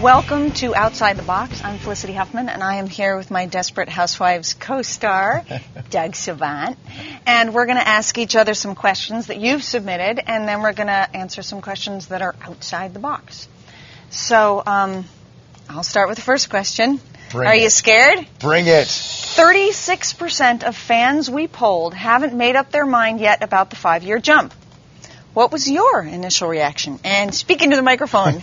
Welcome to Outside the Box. I'm Felicity Huffman, and I am here with my Desperate Housewives co-star, Doug Savant. And we're going to ask each other some questions that you've submitted, and then we're going to answer some questions that are outside the box. So I'll start with the first question. Are you scared? Bring it. 36% of fans we polled haven't made up their mind yet about the 5-year jump. What was your initial reaction? And speaking to the microphone.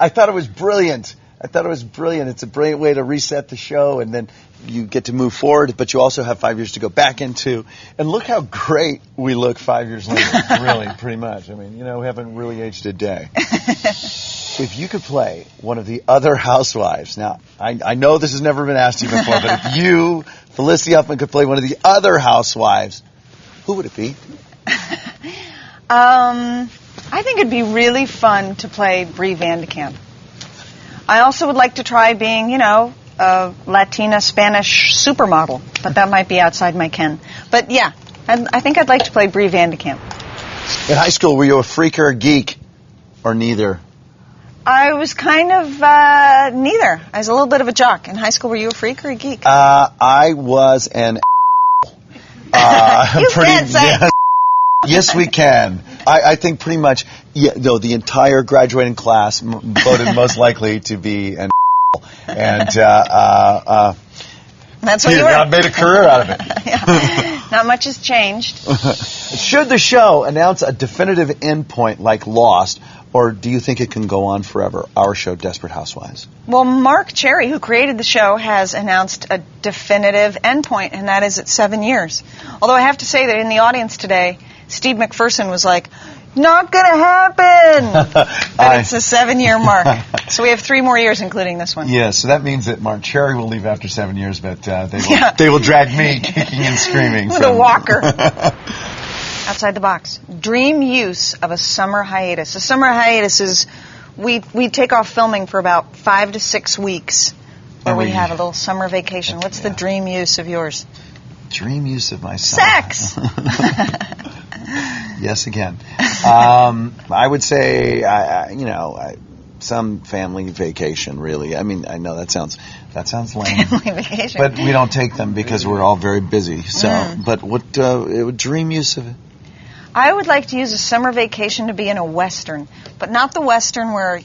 I thought it was brilliant. It's a brilliant way to reset the show, and then you get to move forward, but you also have 5 years to go back into. And look how great we look 5 years later, really, pretty much. I mean, we haven't really aged a day. If you could play one of the other housewives, now, I know this has never been asked to you before, but if you, Felicity Huffman, could play one of the other housewives, who would it be? I think it'd be really fun to play Brie Vandekamp. I also would like to try being, a Latina Spanish supermodel, but that might be outside my ken. But yeah, I think I'd like to play Brie Vandekamp. In high school, were you a freak or a geek, or neither? I was kind of neither. I was a little bit of a jock. In high school, were you a freak or a geek? I was an You can't say Yes, we can. I think pretty much, the entire graduating class voted most likely to be an and that's what you were. God made a career out of it. Yeah. Not much has changed. Should the show announce a definitive endpoint like Lost, or do you think it can go on forever? Our show, Desperate Housewives. Well, Mark Cherry, who created the show, has announced a definitive endpoint, and that is at 7 years. Although I have to say that in the audience today, Steve McPherson was like, not going to happen! But it's a 7-year mark. So we have 3 more years, including this one. Yeah, so that means that Mark Cherry will leave after 7 years, but they will drag me kicking and screaming. With a walker. Outside the box. Dream use of a summer hiatus. A summer hiatus is we take off filming for about 5 to 6 weeks, where we have a little summer vacation. What's the dream use of yours? Dream use of my summer. Sex! Yes, again. I would say, some family vacation, really. I mean, I know that sounds lame. Family vacation. But we don't take them because we're all very busy. So, but what dream use of it? I would like to use a summer vacation to be in a Western, but not the Western where,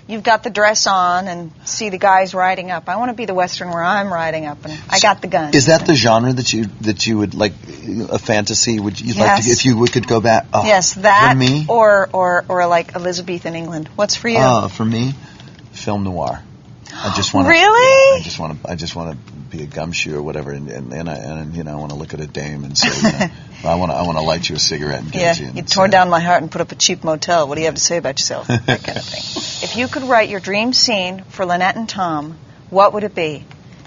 you've got the dress on and see the guys riding up. I want to be the Western where I'm riding up and I got the gun. Is that the genre that you would like, a fantasy? Would you like to, if you could go back? Oh, yes, that. For me? Or like Elizabethan England. What's for you? For me, film noir. I just want really? I just want to be a gumshoe or whatever, and I want to look at a dame and say, I want to light you a cigarette and give it to you. You tore down my heart and put up a cheap motel. What do you have to say about yourself? That kind of thing. If you could write your dream scene for Lynette and Tom, what would it be?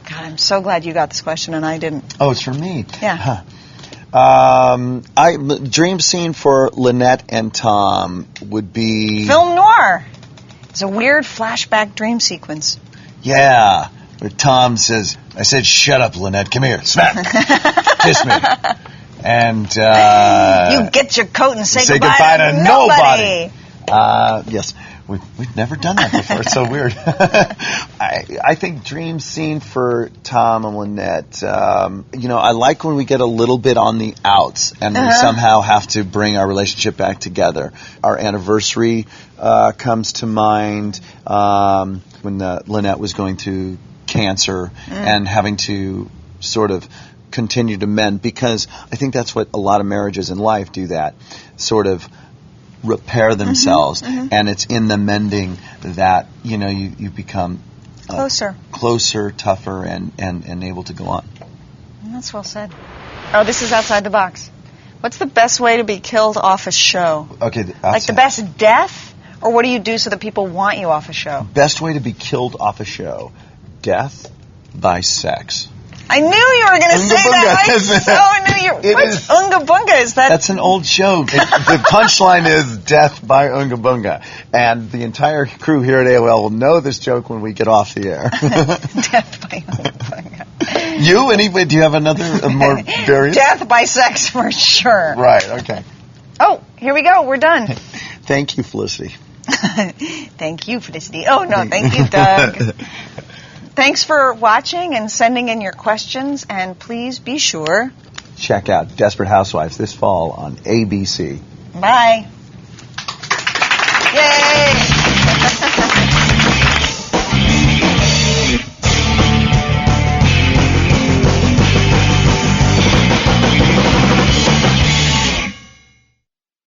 God, I'm so glad you got this question and I didn't. Oh, it's for me. Yeah. Huh. Dream scene for Lynette and Tom would be film noir. It's a weird flashback dream sequence. Yeah, where Tom says, I said, shut up, Lynette, come here, smack, kiss me. And you get your coat and say goodbye to nobody. Yes, we've never done that before. It's so weird. I think dream scene for Tom and Lynette, I like when we get a little bit on the outs and we somehow have to bring our relationship back together. Our anniversary comes to mind when Lynette was going through cancer and having to sort of continue to mend, because I think that's what a lot of marriages in life do, that sort of repair themselves, and it's in the mending that you become closer, tougher, and able to go on. That's well said. Oh, this is outside the box. What's the best way to be killed off a show? Okay, like the best death, or what do you do so that people want you off a show? Best way to be killed off a show: death by sex. I knew you were going to say that. I so knew you. What's Unga Bunga? Is that? That's an old joke. The punchline is death by Unga Bunga. And the entire crew here at AOL will know this joke when we get off the air. Death by Unga Bunga. You? Anyway, do you have another more various? Death by sex for sure. Right, okay. Oh, here we go. We're done. Thank you, Felicity. Thank you, Felicity. Oh, no, thank you, Doug. Thanks for watching and sending in your questions, and please be sure. Check out Desperate Housewives this fall on ABC. Bye. Yay!